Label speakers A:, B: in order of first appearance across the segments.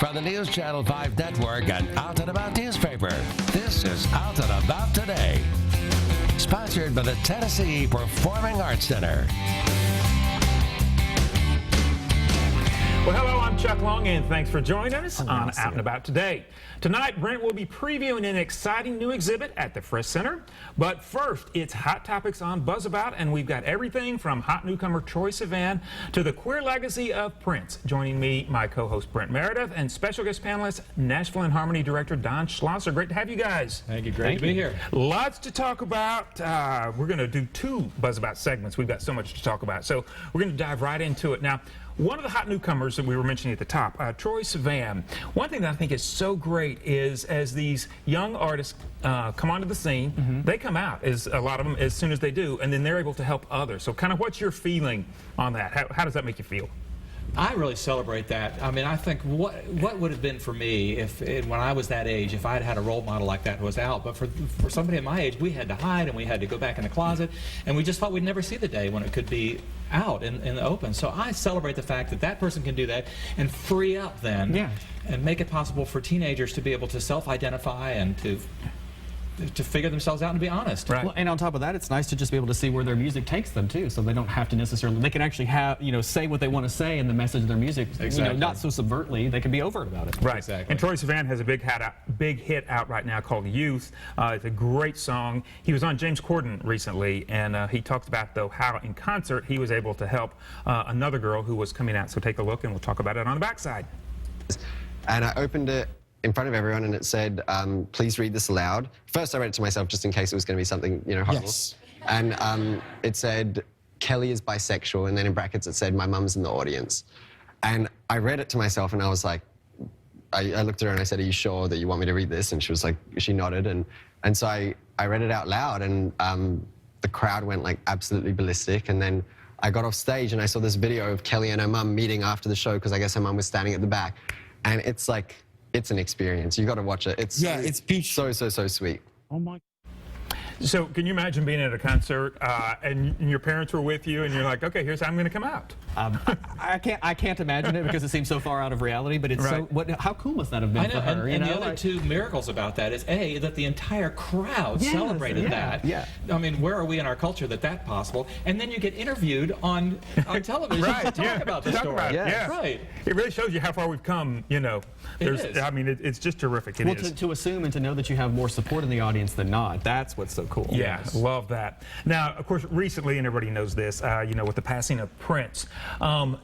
A: from the News Channel 5 Network and Out and About newspaper. This is Out and About Today. Sponsored by the Tennessee Performing Arts Center.
B: Well, hello, I'm Chuck Long, and thanks for joining us on Out and About Today. Tonight, Brent will be previewing an exciting new exhibit at the Frisk Center. But first, it's Hot Topics on Buzz About, and we've got everything from hot newcomer Troye Sivan to the queer legacy of Prince. Joining me, my co-host Brent Meredith, and special guest panelist, Nashville and Harmony director Don Schlosser. Great to have you guys.
C: Thank you. Great to be here.
B: Lots to talk about. We're going to do 2 Buzz About segments. We've got so much to talk about. So we're going to dive right into it. Now, one of the hot newcomers that we were mentioning at the top, Troye Sivan. One thing that I think is so great is as these young artists come onto the scene, they come out, as a lot of them, as soon as they do, and then they're able to help others. So kind of what's your feeling on that? How does that make you feel?
C: I really celebrate that. I mean, I think what would have been for me when I was that age, if I had had a role model like that who was out. But for somebody at my age, we had to hide and we had to go back in the closet, and we just thought we'd never see the day when it could be out in the open. So I celebrate the fact that that person can do that and free up then, and make it possible for teenagers to be able to self-identify and to figure themselves out and be honest.
D: Right. Well, and on top of that, it's nice to just be able to see where their music takes them too, so they don't have to necessarily, they can actually have, say what they want to say in the message of their music, not so subvertly, they can be overt about it.
B: Right.
C: Exactly.
B: And Troye Sivan has a big hit out right now called Youth. It's a great song. He was on James Corden recently, and he talked about, though, how in concert he was able to help another girl who was coming out. So take a look, and we'll talk about it on the backside.
E: And I opened it in front of everyone, and it said, please read this aloud. First, I read it to myself just in case it was going to be something, horrible. Yes. And it said, Kelly is bisexual, and then in brackets it said, my mum's in the audience. And I read it to myself, and I was like, I looked at her and I said, are you sure that you want me to read this? And she was like, she nodded, and so I read it out loud, and the crowd went like absolutely ballistic. And then I got off stage and I saw this video of Kelly and her mum meeting after the show, because I guess her mum was standing at the back. And it's like, it's an experience. You got to watch it. It's so sweet.
D: Oh my.
B: So can you imagine being at a concert and your parents were with you and you're like, okay, here's how I'm going to come out?
D: I can't imagine it because it seems so far out of reality. But it's how cool must that have been for her?
C: And the other two miracles about that is that the entire crowd celebrated that.
D: Yeah.
C: I mean, where are we in our culture that's possible? And then you get interviewed on television to talk about the story.
B: Right. It really shows you how far we've come. I mean, it's just terrific. It is.
D: To assume and to know that you have more support in the audience than not. That's what's so cool.
B: Yeah, love that. Now, of course, recently, and everybody knows this, with the passing of Prince,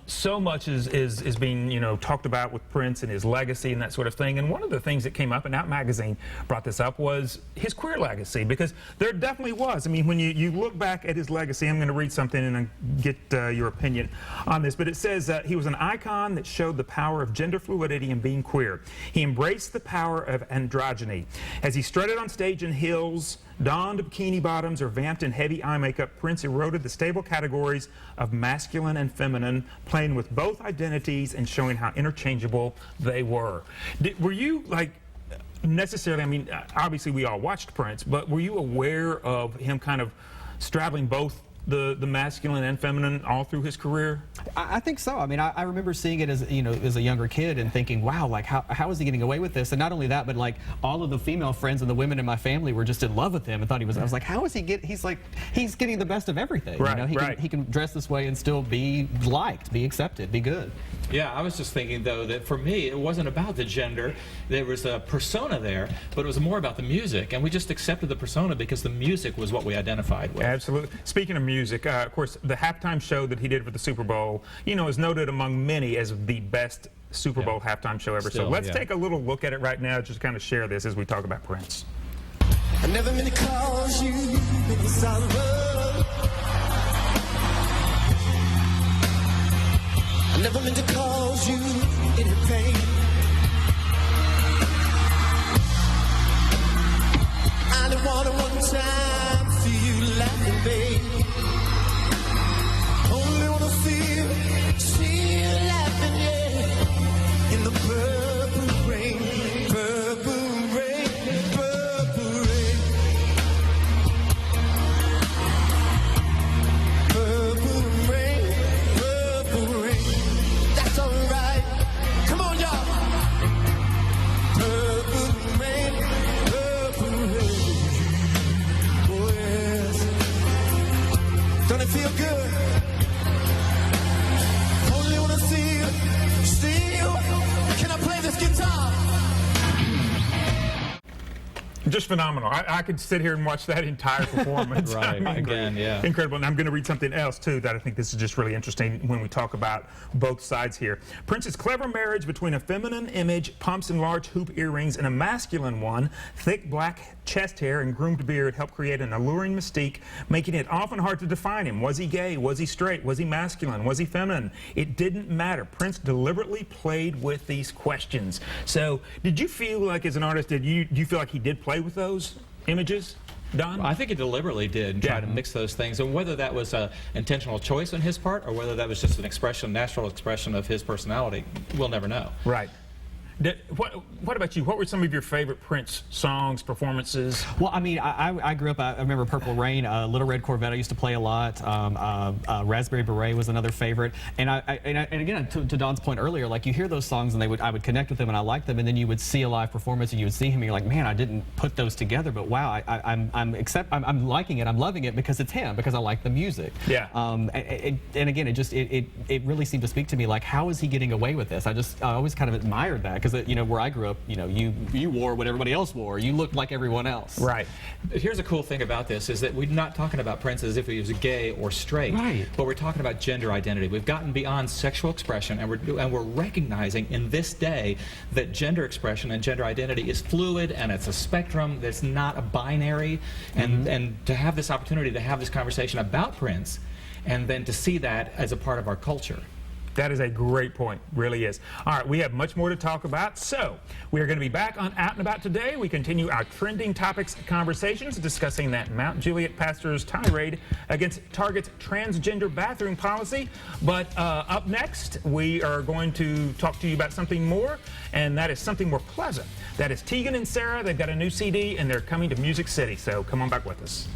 B: so much is being, talked about with Prince and his legacy and that sort of thing. And one of the things that came up, and Out Magazine brought this up, was his queer legacy, because there definitely was. I mean, when you look back at his legacy, I'm going to read something and get your opinion on this, but it says he was an icon that showed the power of gender fluidity and being queer. He embraced the power of androgyny. As he strutted on stage in heels, donned bikini bottoms, or vamped in heavy eye makeup, Prince eroded the stable categories of masculine and feminine, playing with both identities and showing how interchangeable they were. Were you, necessarily, I mean, obviously we all watched Prince, but were you aware of him kind of straddling both the masculine and feminine all through his career?
D: I think so. I mean, I remember seeing it as as a younger kid and thinking, wow, how is he getting away with this? And not only that, but all of the female friends and the women in my family were just in love with him and thought he was. I was like, how is he he's getting the best of everything.
B: Right,
D: he can dress this way and still be liked, be accepted, be good.
C: Yeah, I was just thinking, though, that for me, it wasn't about the gender. There was a persona there, but it was more about the music. And we just accepted the persona because the music was what we identified with.
B: Absolutely. Speaking of music, of course, the halftime show that he did for the Super Bowl, is noted among many as the best Super Bowl halftime show ever. So let's take a little look at it right now, just kind of share this as we talk about Prince.
F: I never meant to cause you any sorrow. I never meant to cause you any pain. I only wanted one time to see you laughing, babe. Only wanna see you laughing, yeah. In the purple rain, purple rain, purple rain. Purple rain, purple rain. That's alright. Come on, y'all.
B: Just phenomenal. I could sit here and watch that entire performance.
C: Right, again, yeah.
B: Incredible. And I'm going to read something else, too, that I think this is just really interesting when we talk about both sides here. Prince's clever marriage between a feminine image, pumps and large hoop earrings, and a masculine one, thick black chest hair and groomed beard, helped create an alluring mystique, making it often hard to define him. Was he gay? Was he straight? Was he masculine? Was he feminine? It didn't matter. Prince deliberately played with these questions. So, did you feel like, as an artist, do you feel like he did play with those images, Don?
C: I think he deliberately did and tried to mix those things, and whether that was an intentional choice on his part or whether that was just an expression, natural expression of his personality, we'll never know.
B: Right. What about you? What were some of your favorite Prince songs, performances?
D: Well, I mean, I grew up, I remember Purple Rain, Little Red Corvette I used to play a lot, Raspberry Beret was another favorite, and again, to Don's point earlier, like you hear those songs and I would connect with them and I liked them, and then you would see a live performance and you would see him and you're like, man, I didn't put those together, but wow, I'm liking it, I'm loving it because it's him, because I like the music.
B: Yeah.
D: And again, it really seemed to speak to me, like, how is he getting away with this? I always kind of admired that, because you know, where I grew up, you know, you wore what everybody else wore. You looked like everyone else.
B: Right.
C: Here's a cool thing about this is that we're not talking about Prince as if he was gay or straight,
D: right,
C: but we're talking about gender identity. We've gotten beyond sexual expression, and we're recognizing in this day that gender expression and gender identity is fluid, and it's a spectrum that's not a binary. And to have this opportunity to have this conversation about Prince, and then to see that as a part of our culture.
B: That is a great point, really is. All right, we have much more to talk about, so we are going to be back on Out and About today. We continue our trending topics conversations, discussing that Mount Juliet pastor's tirade against Target's transgender bathroom policy. But up next, we are going to talk to you about something more, and that is something more pleasant. That is Tegan and Sarah. They've got a new CD, and they're coming to Music City, so come on back with us.